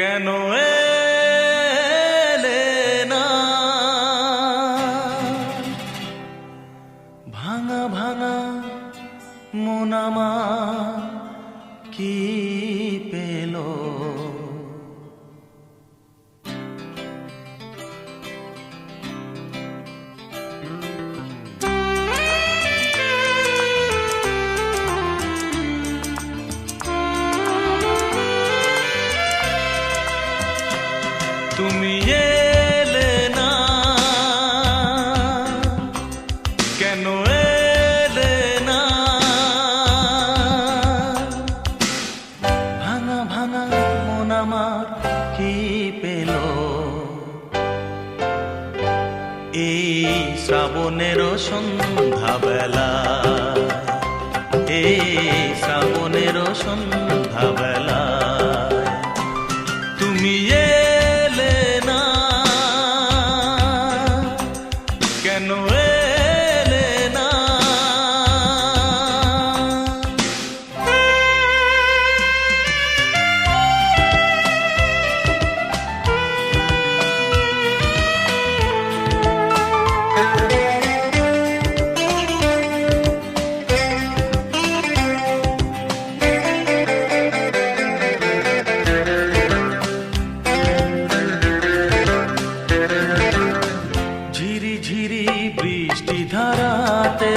কেন এলে না? ভাঙা ভাঙা মন আমার কি পেল? তুমি এলে না, কেন এলে না? ভাঙা ভাঙা মন আমার কি পেল? এই শ্রাবণের সন্ধ্যাবেলা, এই শ্রাবণের সন্ধ্যাবেলা তুমি এলে না, কেন এলে না? ঝিরি ঝিরি বৃষ্টি ধারাতে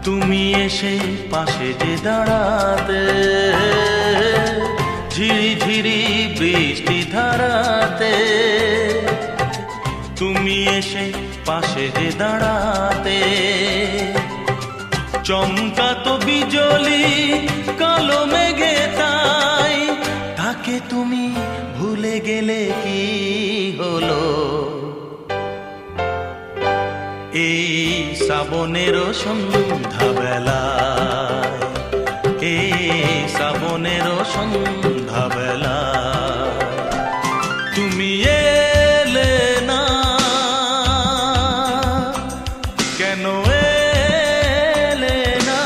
তুমি এসে পাশে যে দাঁড়াতে, ঝিরি ঝিরি বৃষ্টি ধারাতে তুমি এসে পাশে যে দাঁড়াতে, চমকাতো বিজলি কালো মেঘে তাই, তাকে তুমি ভুলে গেলে কি হলো? এই শ্রাবণের সন্ধ্যাবেলায়, এই শ্রাবণের সন্ধ্যাবেলায় তুমি এলে না, কেন এলে না?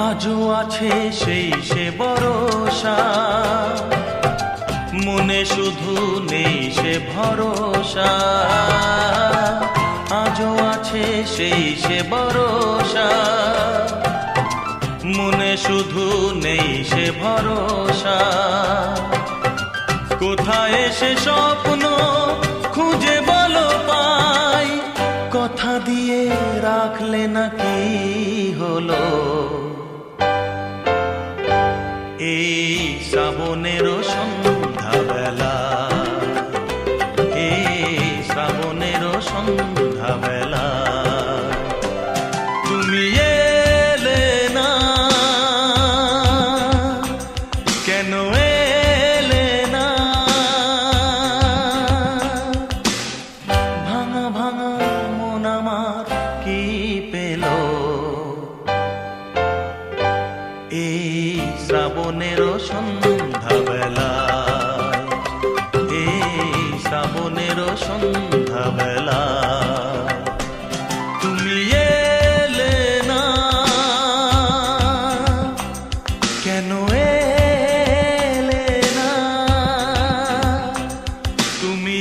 আজও আছে সেই সে ভরসা, মনে শুধু নেই সে ভরসা। আজও আছে সেই সে ভরসা, মনে শুধু নেই সে ভরসা। কোথায় সে স্বপ্ন খুঁজে বলো পাই, কথা দিয়ে রাখলে না কি হলো? এই শ্রাবণের সন্ধ্যাবেলা, এই শ্রাবণের সন্ধ্যাবেলা তুমি এলে না, কেন এলে না? ভাঙা ভাঙা মন আমার কি পেল? এই শ্রাবণের সন্ধ্যাবেলায়, এই শ্রাবণের সন্ধ্যাবেলায় তুমি এলে না, কেন এলে না? তুমি